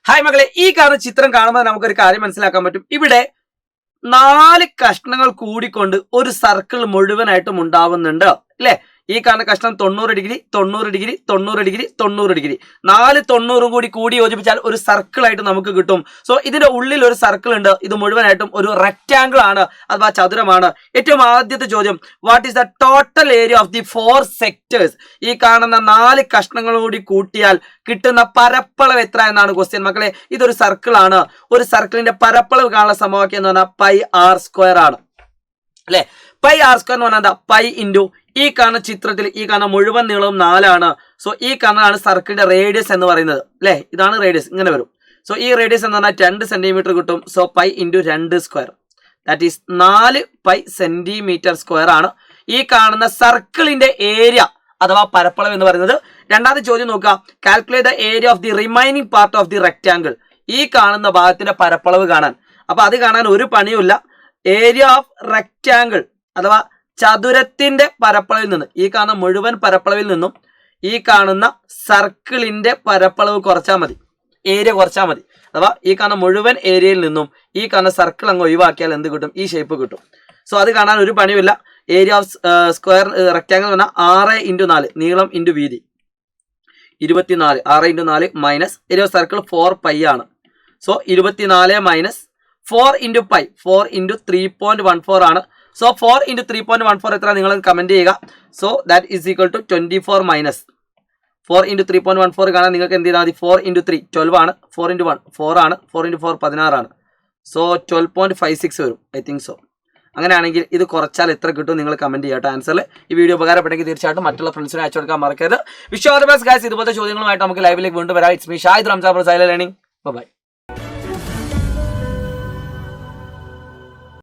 Hi മകളെ, ഈ ചിത്രം കാണുമ്പോൾ നമുക്കൊരു കാര്യം മനസ്സിലാക്കാൻ പറ്റും. ഇവിടെ 4 കഷ്ണങ്ങൾ കൂടിക്കൊണ്ട് ഒരു സർക്കിൾ മുഴുവനായിട്ടും ഉണ്ടാവുന്നുണ്ട് അല്ലെ. ഈ കാണുന്ന കഷ്ണം 90 ഡിഗ്രി 90 ഡിഗ്രി 90 ഡിഗ്രി 90 ഡിഗ്രി 4 90 കൂടി യോജിപ്പിച്ചാൽ ഒരു സർക്കിൾ ആയിട്ട് നമുക്ക് കിട്ടും. സോ ഇതിന്റെ ഉള്ളിൽ ഒരു സർക്കിൾ ഉണ്ട്. ഇത് മുഴുവനായിട്ടും ഒരു റെക്ടാംഗിൾ ആണ് അഥവാ ചതുരമാണ്. ഏറ്റവും ആദ്യത്തെ ചോദ്യം, what is the total area of the 4 sectors? ഈ കാണുന്ന 4 കഷ്ണങ്ങൾ കൂടി കൂട്ടിയാൽ കിട്ടുന്ന പരപ്പളവ് എത്ര എന്നാണ് ക്വസ്റ്റ്യൻ. മക്കളെ, ഇതൊരു സർക്കിൾ ആണ്. ഒരു സർക്കിളിന്റെ പരപ്പളവ് കാണുന്ന സമവാക്യം എന്ന് പറഞ്ഞാൽ പൈ ആർ സ്ക്വയർ ആണ് അല്ലെ. പൈ ആർ സ്ക്വയർ എന്ന് പറഞ്ഞാൽ പൈ ഇൻറ്റു ഈ കാണുന്ന ചിത്രത്തിൽ ഈ കാണുന്ന മുഴുവൻ നീളവും 4 ആണ്. സോ ഈ കാണുന്നതാണ് സർക്കിളിന്റെ റേഡിയസ് എന്ന് പറയുന്നത് അല്ലെ. ഇതാണ് റേഡിയസ്, ഇങ്ങനെ വരും. സോ ഈ റേഡിയസ് എന്ന് പറഞ്ഞാൽ 2 സെന്റിമീറ്റർ കിട്ടും. So pi into 2 square, that is 4 pi centimetre square ആണ് ഈ കാണുന്ന സർക്കിളിന്റെ ഏരിയ അഥവാ പരപ്പളവ് എന്ന് പറയുന്നത്. രണ്ടാമത്തെ ചോദ്യം നോക്കുക, calculate the area of the remaining part of the rectangle. ഈ കാണുന്ന ഭാഗത്തിന്റെ പരപ്പളവ് കാണാൻ. അപ്പൊ അത് കാണാൻ ഒരു പണിയുമില്ല. ഏരിയ ഓഫ് റെക്ടാംഗിൾ അഥവാ ചതുരത്തിന്റെ പരപ്പളവിൽ നിന്ന്, ഈ കാണുന്ന മുഴുവൻ പരപ്പളവിൽ നിന്നും ഈ കാണുന്ന സർക്കിളിന്റെ പരപ്പളവ് കുറച്ചാൽ മതി, ഏരിയ കുറച്ചാൽ മതി. അഥവാ ഈ കാണുന്ന മുഴുവൻ ഏരിയയിൽ നിന്നും ഈ കാണുന്ന സർക്കിൾ അങ്ങ് ഒഴിവാക്കിയാൽ എന്ത് കിട്ടും? ഈ ഷേപ്പ് കിട്ടും. സോ അത് കാണാൻ ഒരു പണിയില്ല. ഏരിയ ഓഫ് സ്ക്വയർ റെക്ടാംഗിൾ എന്ന് പറഞ്ഞാൽ 6 × 4 നീളം ഇൻറ്റു വീതി 24. 6 × 4 minus area of circle 4 pi ആണ്. സോ 24 മൈനസ് 4 × പൈ 4 × 3.14 ആണ്. സോ 4 × 3.14 എത്ര നിങ്ങൾ കമന്റ് ചെയ്യുക. So that is equal to 24 minus 4 × 3.14 കാണാൻ നിങ്ങൾക്ക് എന്ത് ചെയ്താൽ മതി? 4 × 3 12 ആണ്. 4 × 1 4 ആണ്. 4 × 4 16 ആണ്. സോ 12.56 വരും, ഐ തിങ്ക് സോ. അങ്ങനെയാണെങ്കിൽ ഇത് കുറച്ചാൽ എത്ര കിട്ടും നിങ്ങൾ കമന്റ് ചെയ്യാട്ടോ ആൻസറിൽ. ഈ വീഡിയോ ഉപകാരപ്പെട്ടെങ്കിൽ തീർച്ചയായിട്ടും മറ്റുള്ള ഫ്രണ്ട്സിനെ അയച്ചു കൊടുക്കാൻ മറക്കരുത്. Wish all the best guys. ഇതുപോലത്തെ ചോദ്യങ്ങളുമായിട്ട് നമുക്ക് ലൈവിലേക്ക് വീണ്ടും വരാം. It's me Shahid Ramzan from Silent Learning. By.